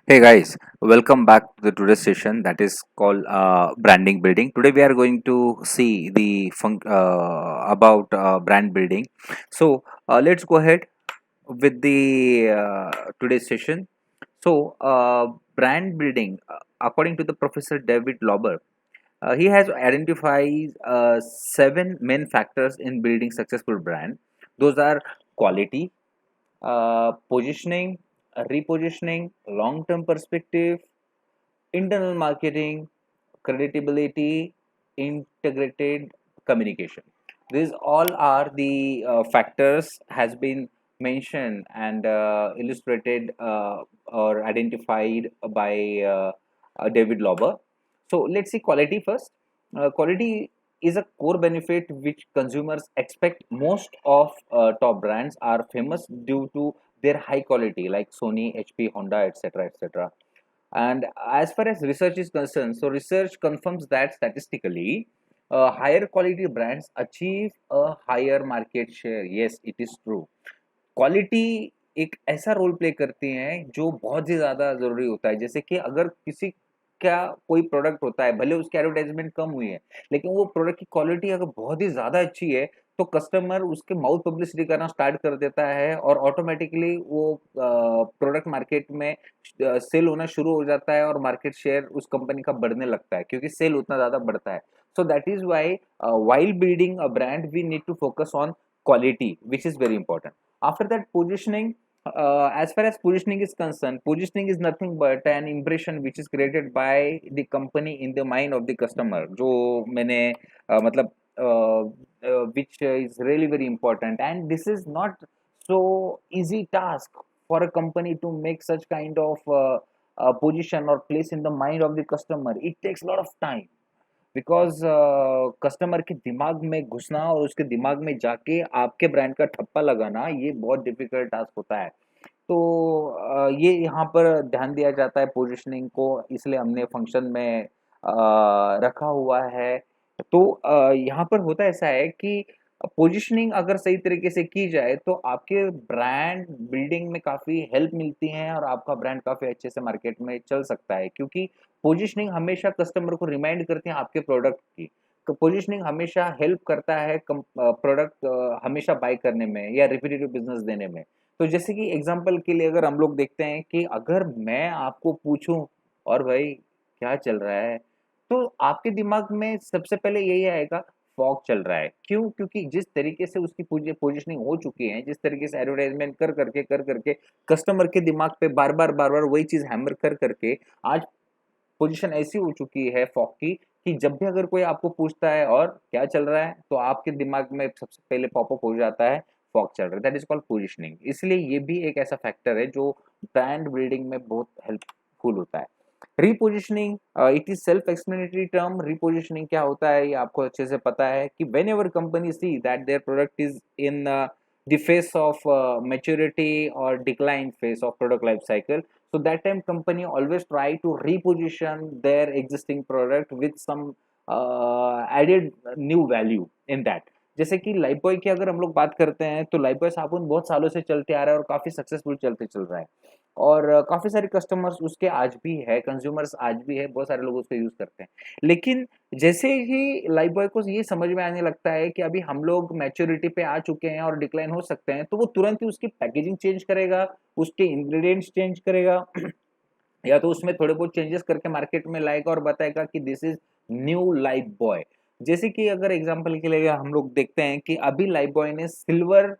Hey guys, welcome back to the today's session that is called branding building. Today we are going to see the about brand building. Let's go ahead with the today's session. Brand building, according to the Professor David Lauber, he has identified seven main factors in building successful brand. Those are quality, positioning, repositioning, long-term perspective, internal marketing, credibility, integrated communication. These all are the factors has been mentioned and illustrated or identified by David Lauber. So let's see quality first. Quality is a core benefit which consumers expect. Most of top brands are famous due to their high quality, like Sony, HP, Honda, etc., etc. And as far as research is concerned, so research confirms that statistically, higher quality brands achieve a higher market share. Yes, it is true. Quality एक ऐसा role play करती हैं जो बहुत ही ज़्यादा ज़रूरी होता है। जैसे कि अगर किसी का कोई प्रोडक्ट होता है, भले उसकी एडवर्टाइज़मेंट कम हुई है, लेकिन वो प्रोडक्ट की क्वालिटी अगर बहुत ही ज़्यादा अच्छी है, तो कस्टमर उसके माउथ पब्लिसिटी करना स्टार्ट कर देता है और ऑटोमैटिकली वो प्रोडक्ट मार्केट में सेल होना शुरू हो जाता है और मार्केट शेयर उस कंपनी का बढ़ने लगता है क्योंकि सेल उतना ज़्यादा बढ़ता है। So that is why while building a brand we need to focus on quality, which is very important. After that, positioning. As far as positioning is concerned, positioning is nothing but an impression which is created by the company in the mind of the customer. जो मैंने मतलब which is really very important, and this is not so easy task for a company to make such kind of position or place in the mind of the customer. It takes a lot of time because customer के दिमाग में घुसना और उसके दिमाग में जाके आपके ब्रांड का ठप्पा लगाना ये बहुत डिफिकल्ट टास्क होता है। तो ये यहाँ पर ध्यान दिया जाता है पोजीशनिंग को, इसलिए हमने फंक्शन में रखा हुआ है। तो यहाँ पर होता ऐसा है कि पोजीशनिंग अगर सही तरीके से की जाए तो आपके ब्रांड बिल्डिंग में काफ़ी हेल्प मिलती है और आपका ब्रांड काफ़ी अच्छे से मार्केट में चल सकता है, क्योंकि पोजीशनिंग हमेशा कस्टमर को रिमाइंड करती है आपके प्रोडक्ट की। तो पोजीशनिंग हमेशा हेल्प करता है प्रोडक्ट हमेशा बाय करने में या रिपीटेटिव बिजनेस देने में। तो जैसे कि एग्जांपल के लिए अगर हम लोग देखते हैं कि अगर मैं आपको पूछूं और भाई क्या चल रहा है, तो आपके दिमाग में सबसे पहले यही आएगा फॉग चल रहा है। क्यों? क्योंकि जिस तरीके से उसकी पोजीशनिंग हो चुकी है, जिस तरीके से एडवर्टाइजमेंट कर करके कस्टमर के दिमाग पे बार बार वही चीज हैमर कर करके आज पोजीशन ऐसी हो चुकी है फॉग की कि जब भी अगर कोई आपको पूछता है और क्या चल रहा है, तो आपके दिमाग में सबसे पहले पॉपअप हो जाता है फॉग चल रहा है। That is called positioning. इसलिए ये भी एक ऐसा फैक्टर है जो ब्रांड बिल्डिंग में बहुत हेल्पफुल होता है। रिपोजिशनिंग, it is self explanatory term. रिपोजिशनिंग क्या होता है ये आपको अच्छे से पता है कि when ever company see that their product is in the phase of maturity or decline phase of product life cycle, so that time company always try to reposition their existing product with some added new value in that। जैसे कि Lifebuoy की अगर हम लोग बात करते हैं तो लाइफबॉय साबुन बहुत सालों से चलते आ रहा है और काफी सक्सेसफुल चलते चल रहा है और काफी सारे कस्टमर्स उसके आज भी है, कंज्यूमर्स आज भी है, बहुत सारे लोग उसको यूज करते हैं। लेकिन जैसे ही लाइफ बॉय को ये समझ में आने लगता है कि अभी हम लोग मैच्योरिटी पे आ चुके हैं और डिक्लाइन हो सकते हैं, तो वो तुरंत ही उसकी पैकेजिंग चेंज करेगा, उसके इंग्रेडिएंट्स चेंज करेगा या तो उसमें थोड़े बहुत चेंजेस करके मार्केट में लाएगा और बताएगा कि this is new life boy. जैसे कि अगर एग्जांपल के लिए हम लोग देखते हैं कि अभी लाइफ बॉय ने सिल्वर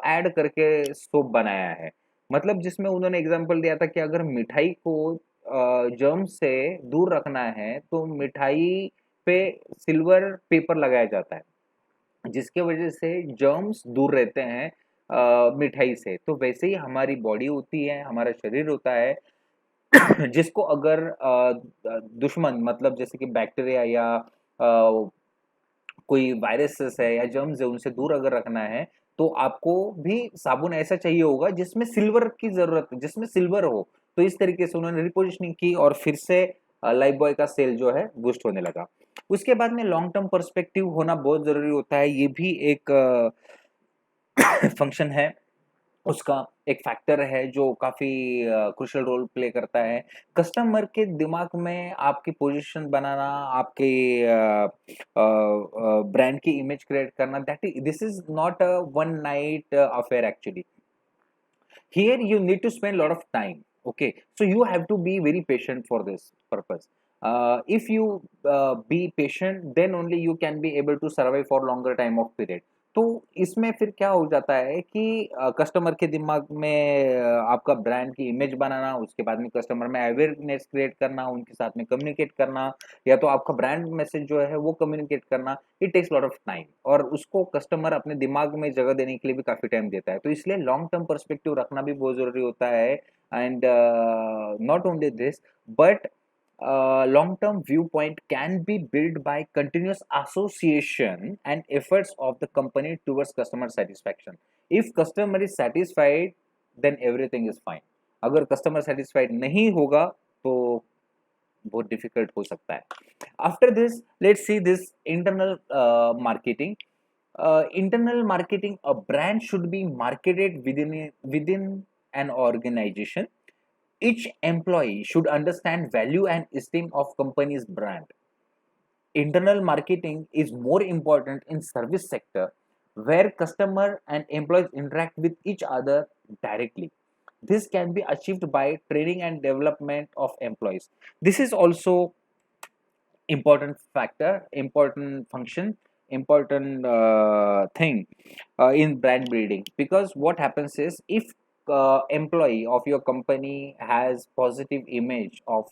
ऐड करके सोप बनाया है, मतलब जिसमें उन्होंने एग्जांपल दिया था कि अगर मिठाई को जर्म से दूर रखना है तो मिठाई पे सिल्वर पेपर लगाया जाता है, जिसके वजह से जर्म्स दूर रहते हैं मिठाई से। तो वैसे ही हमारी बॉडी होती है, हमारा शरीर होता है जिसको अगर दुश्मन मतलब जैसे कि बैक्टीरिया या कोई वायरसेस है या जर्म्स है उनसे दूर अगर रखना है, तो आपको भी साबुन ऐसा चाहिए होगा जिसमें सिल्वर की जरूरत, जिसमें सिल्वर हो। तो इस तरीके से उन्होंने रिपोजिशनिंग की और फिर से लाइफ बॉय का सेल जो है बूस्ट होने लगा। उसके बाद में लॉन्ग टर्म पर्सपेक्टिव होना बहुत जरूरी होता है, ये भी एक फंक्शन है उसका एक फैक्टर है जो काफ़ी क्रूशियल रोल प्ले करता है। कस्टमर के दिमाग में आपकी पोजीशन बनाना, आपके ब्रांड की इमेज क्रिएट करना, that is this is not a one night affair actually. Here you need to spend a lot of time. Okay, so you have to be very patient for this purpose. If you be patient, then only you can be able to survive for longer time of period. तो इसमें फिर क्या हो जाता है कि customer के दिमाग में आपका ब्रांड की इमेज बनाना, उसके बाद में कस्टमर में अवेयरनेस क्रिएट करना, उनके साथ में कम्युनिकेट करना, या तो आपका ब्रांड मैसेज जो है वो कम्युनिकेट करना, it takes lot of time, और उसको कस्टमर अपने दिमाग में जगह देने के लिए भी काफ़ी टाइम देता है। तो इसलिए लॉन्ग टर्म पर्सपेक्टिव रखना भी बहुत ज़रूरी होता है। And not only this, but long term viewpoint can be built by continuous association and efforts of the company towards customer satisfaction. If customer is satisfied, then everything is fine. अगर customer satisfied नहीं होगा तो बहुत difficult हो सकता है। After this let's see this internal marketing. Internal marketing, a brand should be marketed within an organization. Each employee should understand value and esteem of company's brand. Internal marketing is more important in service sector where customer and employees interact with each other directly. This can be achieved by training and development of employees. This is also important factor, important function, important thing in brand building, because what happens is if employee of your company has positive image of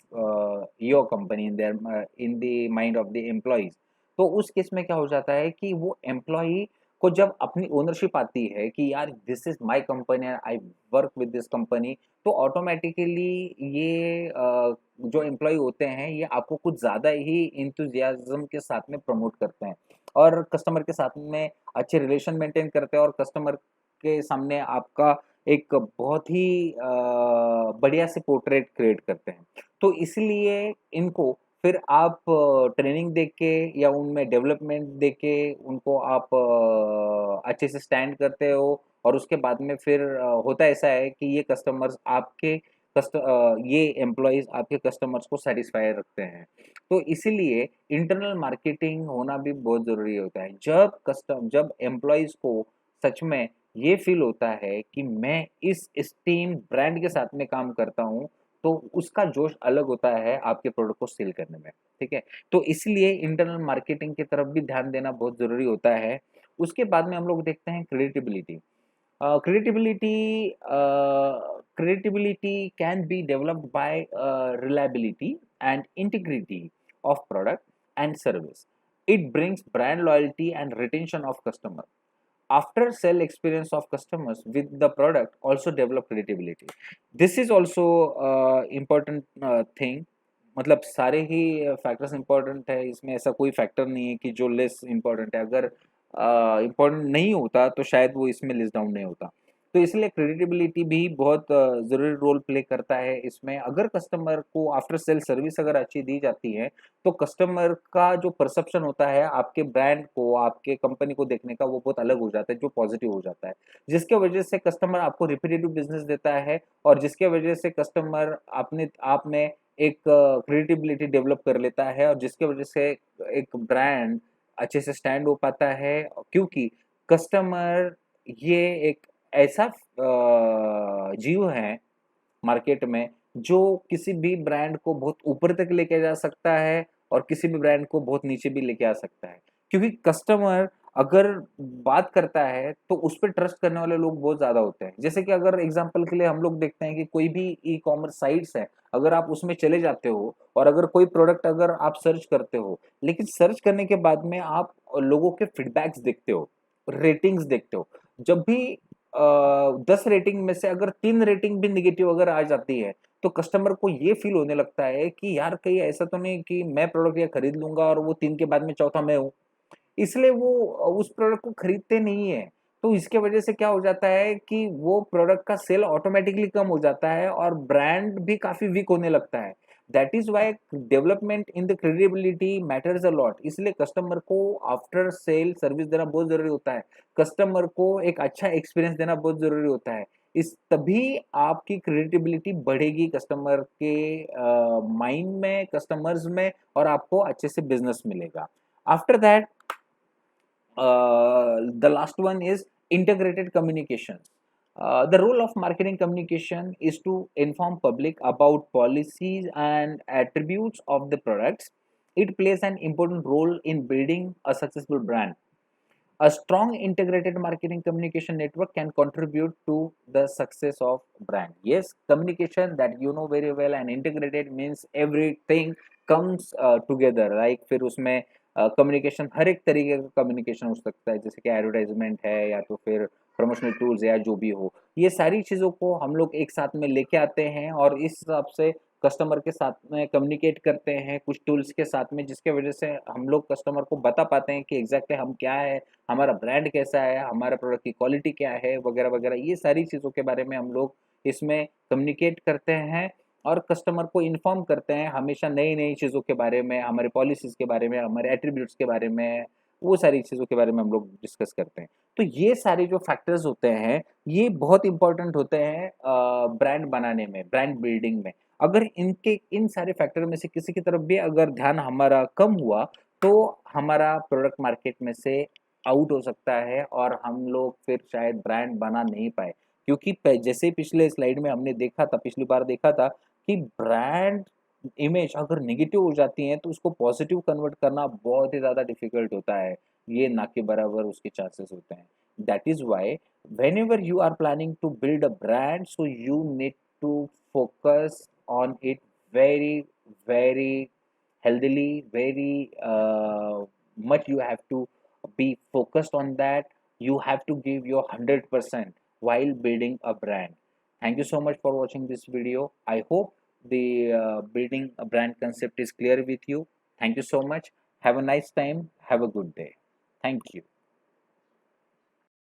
your company in their in the mind of the employees, तो उस case में क्या हो जाता है कि वो employee को जब अपनी ओनरशिप आती है कि यार this is my company, I work with this company, तो ऑटोमेटिकली ये जो एम्प्लॉय होते हैं ये आपको कुछ ज़्यादा ही इंथुजियाज्म के साथ में प्रमोट करते हैं और कस्टमर के साथ में अच्छे रिलेशन मेंटेन करते हैं और कस्टमर के सामने आपका एक बहुत ही बढ़िया से पोर्ट्रेट क्रिएट करते हैं। तो इसलिए इनको फिर आप ट्रेनिंग दे के या उनमें डेवलपमेंट दे के उनको आप अच्छे से स्टैंड करते हो और उसके बाद में फिर होता ऐसा है कि ये कस्टमर्स आपके ये एम्प्लॉइज़ आपके कस्टमर्स को सैटिस्फाई रखते हैं। तो इसीलिए इंटरनल मार्केटिंग होना भी बहुत ज़रूरी होता है। जब एम्प्लॉइज़ को सच में ये फ़ील होता है कि मैं इस एस्टीम्ड ब्रांड के साथ में काम करता हूँ, तो उसका जोश अलग होता है आपके प्रोडक्ट को सेल करने में, ठीक है? तो इसलिए इंटरनल मार्केटिंग की तरफ भी ध्यान देना बहुत ज़रूरी होता है। उसके बाद में हम लोग देखते हैं credibility. Credibility can be developed by reliability and integrity of product and service. It brings brand loyalty and retention of customer. After sale experience of customers with the product also develop credibility. This is also important thing। मतलब सारे ही factors important है, इसमें ऐसा कोई factor नहीं है कि जो लेस इंपॉर्टेंट है। अगर इम्पोर्टेंट नहीं होता तो शायद वो इसमें लिस्ट डाउन नहीं होता। तो इसलिए क्रेडिबिलिटी भी बहुत ज़रूरी रोल प्ले करता है इसमें। अगर कस्टमर को आफ्टर सेल सर्विस अगर अच्छी दी जाती है तो कस्टमर का जो परसेप्शन होता है आपके ब्रांड को, आपके कंपनी को देखने का, वो बहुत अलग हो जाता है, जो पॉजिटिव हो जाता है, जिसके वजह से कस्टमर आपको रिपीटेटिव बिजनेस देता है और जिसके वजह से कस्टमर अपने आप में एक क्रेडिबिलिटी डेवलप कर लेता है और जिसके वजह से एक ब्रांड अच्छे से स्टैंड हो पाता है, क्योंकि कस्टमर ये एक ऐसा जीव है मार्केट में जो किसी भी ब्रांड को बहुत ऊपर तक लेके जा सकता है और किसी भी ब्रांड को बहुत नीचे भी लेके आ सकता है। क्योंकि कस्टमर अगर बात करता है तो उस पर ट्रस्ट करने वाले लोग बहुत ज़्यादा होते हैं। जैसे कि अगर एग्जांपल के लिए हम लोग देखते हैं कि कोई भी ई कॉमर्स साइट्स है, अगर आप उसमें चले जाते हो और अगर कोई प्रोडक्ट अगर आप सर्च करते हो, लेकिन सर्च करने के बाद में आप लोगों के फीडबैक्स देखते हो, रेटिंग्स देखते हो। जब भी 10 रेटिंग में से अगर 3 रेटिंग भी नेगेटिव अगर आ जाती है, तो कस्टमर को ये फ़ील होने लगता है कि यार कहीं ऐसा तो नहीं कि मैं प्रोडक्ट ये खरीद लूँगा और वो 3 के बाद में चौथा मैं हूँ। इसलिए वो उस प्रोडक्ट को खरीदते नहीं है। तो इसके वजह से क्या हो जाता है कि वो प्रोडक्ट का सेल ऑटोमैटिकली कम हो जाता है और ब्रांड भी काफ़ी वीक होने लगता है। That is why development in the credibility matters a lot. इसलिए कस्टमर को आफ्टर सेल सर्विस देना बहुत ज़रूरी होता है। कस्टमर को एक अच्छा एक्सपीरियंस देना बहुत ज़रूरी होता है। इस तभी आपकी क्रेडिबिलिटी बढ़ेगी कस्टमर के माइंड में, कस्टमर्स में, और आपको अच्छे से बिजनेस मिलेगा. After that, the last one is integrated communication. The role of marketing communication is to inform public about policies and attributes of the products. It plays an important role in building a successful brand. A strong integrated marketing communication network can contribute to the success of brand. Yes, communication, that you know very well, and integrated means everything comes together. Like फिर उसमें communication हर एक तरीके का communication हो सकता है, जैसे कि एडवर्टाइजमेंट है या तो फिर प्रमोशनल टूल्स या जो भी हो. ये सारी चीज़ों को हम लोग एक साथ में लेके आते हैं और इस हिसाब से कस्टमर के साथ में कम्युनिकेट करते हैं कुछ टूल्स के साथ में, जिसके वजह से हम लोग कस्टमर को बता पाते हैं कि एग्जैक्टली हम क्या है, हमारा ब्रांड कैसा है, हमारा प्रोडक्ट की क्वालिटी क्या है, वगैरह वगैरह. ये सारी चीज़ों के बारे में हम लोग इसमें कम्युनिकेट करते हैं और कस्टमर को इन्फॉर्म करते हैं हमेशा नई नई चीज़ों के बारे में, हमारे पॉलिसीज़ के बारे में, हमारे एट्रीब्यूट्स के बारे में, वो सारी चीज़ों के बारे में हम लोग डिस्कस करते हैं. तो ये सारे जो फैक्टर्स होते हैं, ये बहुत इंपॉर्टेंट होते हैं ब्रांड बनाने में, ब्रांड बिल्डिंग में. अगर इन सारे फैक्टर में से किसी की तरफ भी अगर ध्यान हमारा कम हुआ, तो हमारा प्रोडक्ट मार्केट में से आउट हो सकता है और हम लोग फिर शायद ब्रांड बना नहीं पाए. क्योंकि जैसे पिछले स्लाइड में हमने देखा था, पिछली बार देखा था कि ब्रांड इमेज अगर नेगेटिव हो जाती है तो उसको पॉजिटिव कन्वर्ट करना बहुत ही ज़्यादा डिफिकल्ट होता है. ये ना के बराबर उसके चांसेस होते हैं. That is why whenever you are planning to build a brand, so you need to focus on it very very healthily, very much you have to be focused on that. You have to give your 100% while building a brand. Thank you so much for watching this video. I hope the building a brand concept is clear with you. Thank you so much. Have a nice time. Have a good day. Thank you.